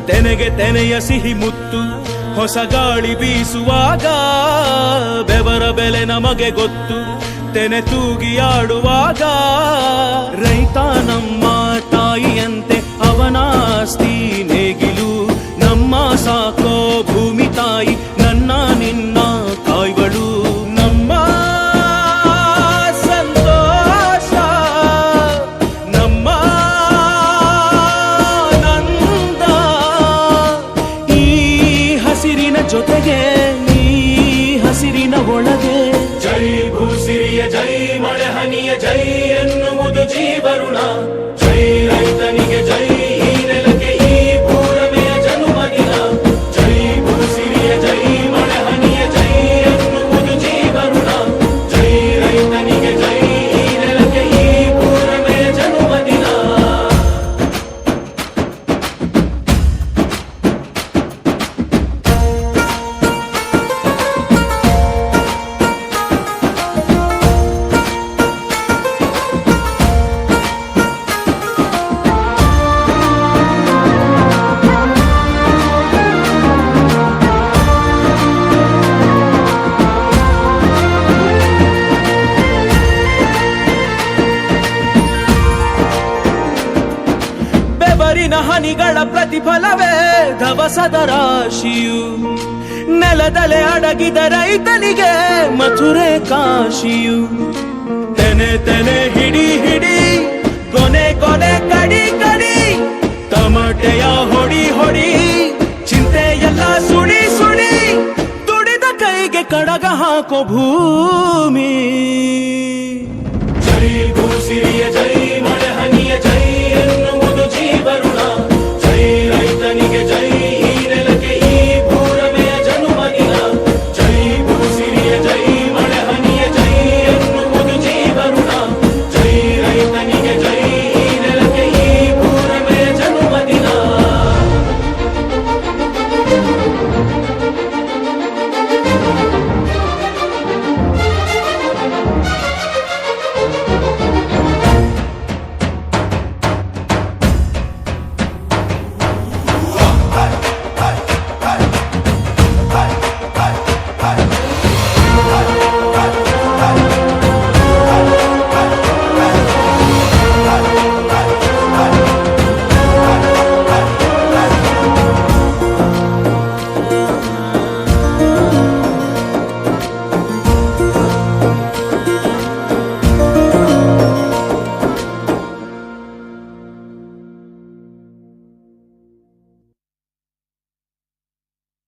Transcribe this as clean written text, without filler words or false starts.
ತೆನೆಗೆ ತೆನೆಯ ಸಿಹಿ ಮುತ್ತು ಹೊಸ ಗಾಳಿ ಬೀಸುವಾಗ ಬೆವರ ಬೆಲೆ ನಮಗೆ ಗೊತ್ತು ತೆನೆ ತೂಗಿ ಆಡುವಾಗ ರೈತ ನಮ್ಮ ತಾಯಿಯಂತೆ ಅವನಾಸ್ತಿ ನೇಗಿಲು ನಮ್ಮ ಸಾಕೋ ಭೂಮಿ ತಾಯಿ ನನ್ನ ನಿನ್ನ ತಾಯ್ಗಳು ನಮ್ಮ ಸಂತೋಷ ನಮ್ಮ ನಂದ ಈ ಹಸಿರಿನ ಜೊತೆಗೆ ಈ ಹಸಿರಿನ ಒಳಗೆ ಜೈ ಭೂಸಿರಿಯ ಜೈ ಮಳೆ ಹನಿಯ ಜೈ ಎನ್ನುವುದು ಜೀವರುಣ ಜೈ ರೈತನಿಗೆ ಜೈ ಈ ನೆಲಕ್ಕೆ ಈ ಪೂರಮೆಯ ಜನುಮದಿನ ಜೈ ಭೂಸಿರಿಯ ಜೈ ಮಳೆ ಹನಿಯ ಜೈ ಎನ್ನುವುದು ಜೀವರುಣ ಜೈ ರೈತನಿಗೆ ಜೈ ಈ ನೆಲಕ್ಕೆ ಈ ಪೂರಮೆಯ ಜನುಮದಿನ. ಬೆವರಿನ ಹನಿಗಳ ಪ್ರತಿಫಲವೇ ಧವಸದ ರಾಶಿಯು ನೆಲದಲೆ ಅಡಗಿದ ರೈತನಿಗೆ ಮಥುರೆ ಕಾಶಿಯು ತೆನೆ ತೆನೆ ಹಿಡಿ ಹಿಡಿ ಕೊನೆ ಕೊನೆ ಕಡಿ ಕಡಿ ತಮಟೆಯ ಹೊಡಿ ಹೊಡಿ ಚಿಂತೆಯೆಲ್ಲ ಸುಡಿ ಸುಡಿ ದುಡಿದ ಕೈಗೆ ಕಡಗ ಹಾಕೋ ಭೂಮಿ ಜೈ ಭೂಸಿರಿಯ ಜೈ ಮಳೆ